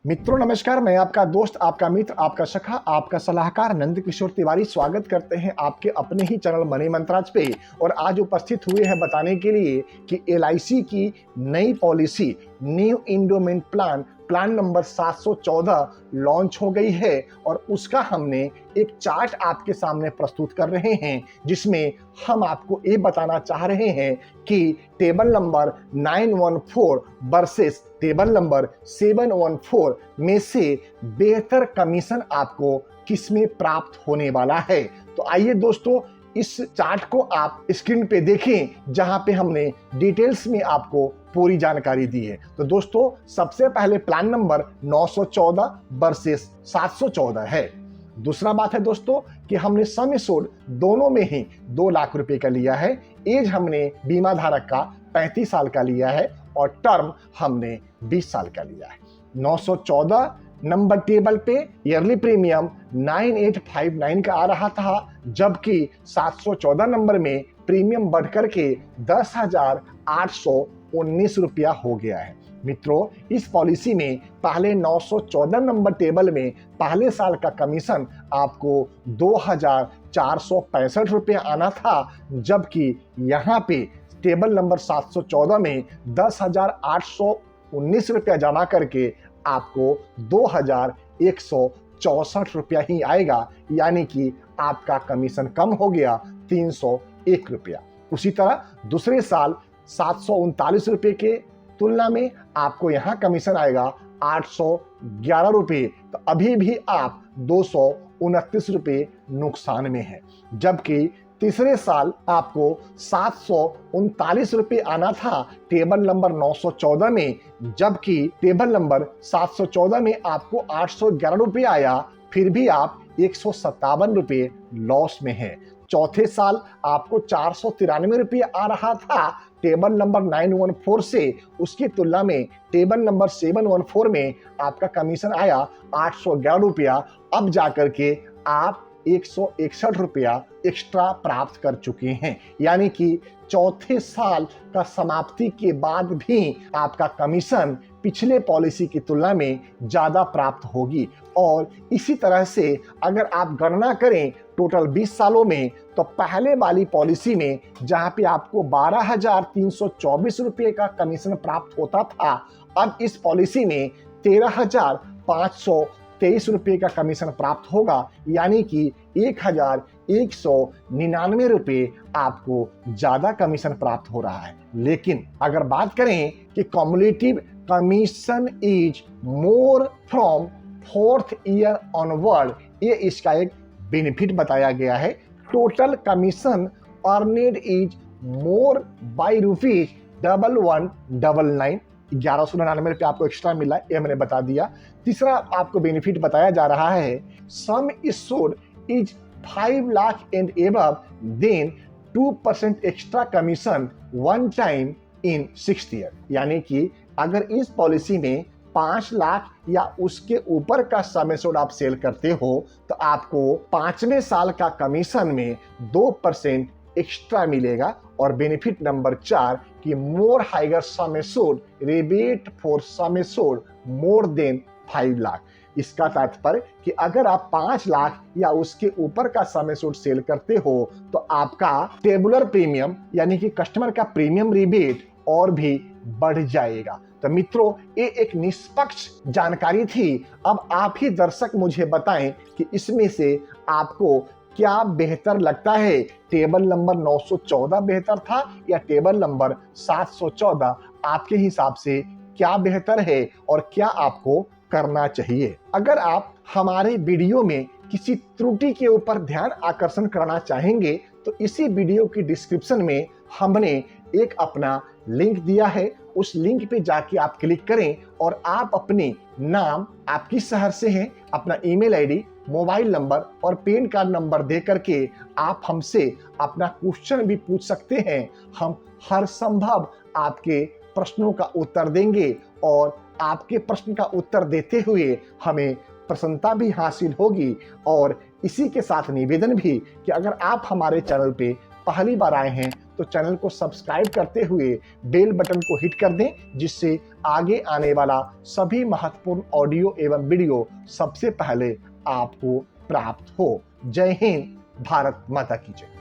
मित्रों नमस्कार, मैं आपका दोस्त, आपका मित्र, आपका सखा, आपका सलाहकार नंद किशोर तिवारी स्वागत करते हैं आपके अपने ही चैनल मनी मंत्राज पे। और आज उपस्थित हुए हैं बताने के लिए कि एलआईसी की नई policy new endowment plan number 714 launch हो गई है और उसका हमने एक चार्ट आपके सामने प्रस्तुत कर रहे हैं, जिसमें हम आपको ये बताना चाह रहे हैं कि table number 914 versus table number 714 में से बेहतर कमीशन आपको किसमें प्राप्त होने वाला है। तो आइए दोस्तों, इस चार्ट को आप स्क्रीन पे देखें, जहां पे हमने डिटेल्स में आपको पूरी जानकारी दी है। तो दोस्तों, सबसे पहले प्लान नंबर 914 वर्सेस 714 है। दूसरा बात है दोस्तों कि हमने सम एश्योर्ड दोनों में ही 2 लाख रुपए का लिया है। एज हमने बीमा धारक का 35 साल का लिया है और टर्म हमने 20 साल का लिया है। 914 नंबर टेबल पे ईयरली प्रीमियम 9859 का आ रहा था, जबकि 714 नंबर में प्रीमियम बढ़कर के 10,819 रुपया हो गया है। मित्रों, इस पॉलिसी में पहले 914 नंबर टेबल में पहले साल का कमीशन आपको 2,465 रुपया आना था, जबकि यहाँ पे टेबल नंबर 714 में 10,819 रुपया जमा करके आपको 2,164 रुपया ही आएगा, यानी कि आपका कमीशन कम हो गया 301 रुपया। उसी तरह दूसरे साल 739 रुपये के तुलना में आपको यहाँ कमीशन आएगा 811 रुपये। तो अभी भी आप 229 रुपये नुकसान में हैं, जबकि तीसरे साल आपको 739 रुपये आना था टेबल नंबर 914 में, जबकि टेबल नंबर 714 में आपको 811 रुपये आया। फिर भी आप 157 रुपये लॉस में हैं। चौथे साल आपको 493 रुपये आ रहा था टेबल नंबर 914 से, उसकी तुलना में टेबल नंबर 714 में आपका कमीशन आया 811 रुपया। अब जाकर के आप 161 रुपया एक्स्ट्रा प्राप्त कर चुके हैं, यानी कि चौथे साल का समाप्ति के बाद भी आपका कमीशन पिछले पॉलिसी की तुलना में ज्यादा प्राप्त होगी। और इसी तरह से अगर आप गणना करें टोटल 20 सालों में, तो पहले वाली पॉलिसी में जहां पे आपको 12,324 रुपये का कमीशन प्राप्त होता था, अब इस पॉलिसी में 13,523 रुपये का कमीशन प्राप्त होगा, यानी कि 1,199 रुपये आपको ज्यादा कमीशन प्राप्त हो रहा है। लेकिन अगर बात करें कि cumulative commission is more from 4th year onward, ये इसका एक बेनिफिट बताया गया है। Total commission अर्नेड is more by ₹1199, 1199 रुपये आपको एक्स्ट्रा मिला, ये मैंने बता दिया। तीसरा आपको बेनिफिट बताया जा रहा है, sum assured is 5 lakh and above, then 2% extra commission one time in 6th year. यानी कि अगर इस पॉलिसी में 5 लाख या उसके ऊपर का सम एश्योर्ड आप सेल करते हो, तो आपको 5वें साल का कमीशन में 2% एक्स्ट्रा मिलेगा। और बेनिफिट नंबर 4 कि more higher sum assured rebate for sum assured more than 5 lakh. इसका तात्पर्य कि अगर आप 5 लाख या उसके ऊपर का सम एश्योर्ड सेल करते हो, तो आपका टेबुलर प्रीमियम यानी कि कस्टमर का प्रीमियम रिबेट और भी बढ़ जाएगा। तो मित्रों, ये एक निष्पक्ष जानकारी थी। अब आप ही दर्शक मुझे बताएं कि इसमें से आपको क्या बेहतर लगता है, टेबल नंबर 914 बेहतर था या टेबल नंबर 714? आपके हिसाब से क्या बेहतर है और क्या आपको करना चाहिए? अगर आप हमारे वीडियो में किसी त्रुटि के ऊपर ध्यान आकर्षण करना चाहेंगे, तो इसी वीडियो की डिस्क्रिप्शन में हमने एक अपना लिंक दिया है। उस लिंक पे जाके आप क्लिक करें और आप अपने नाम, आप किस शहर से हैं, अपना ईमेल आईडी, मोबाइल नंबर और पैन कार्ड नंबर दे करके आप हमसे अपना क्वेश्चन भी पूछ सकते हैं। हम हर संभव आपके प्रश्नों का उत्तर देंगे और आपके प्रश्न का उत्तर देते हुए हमें प्रसन्नता भी हासिल होगी। और इसी के साथ निवेदन भी कि अगर आप हमारे चैनल पे पहली बार आए हैं तो चैनल को सब्सक्राइब करते हुए बेल बटन को हिट कर दें, जिससे आगे आने वाला सभी महत्वपूर्ण ऑडियो एवं वीडियो सबसे पहले आपको प्राप्त हो। जय हिंद, भारत माता की जय।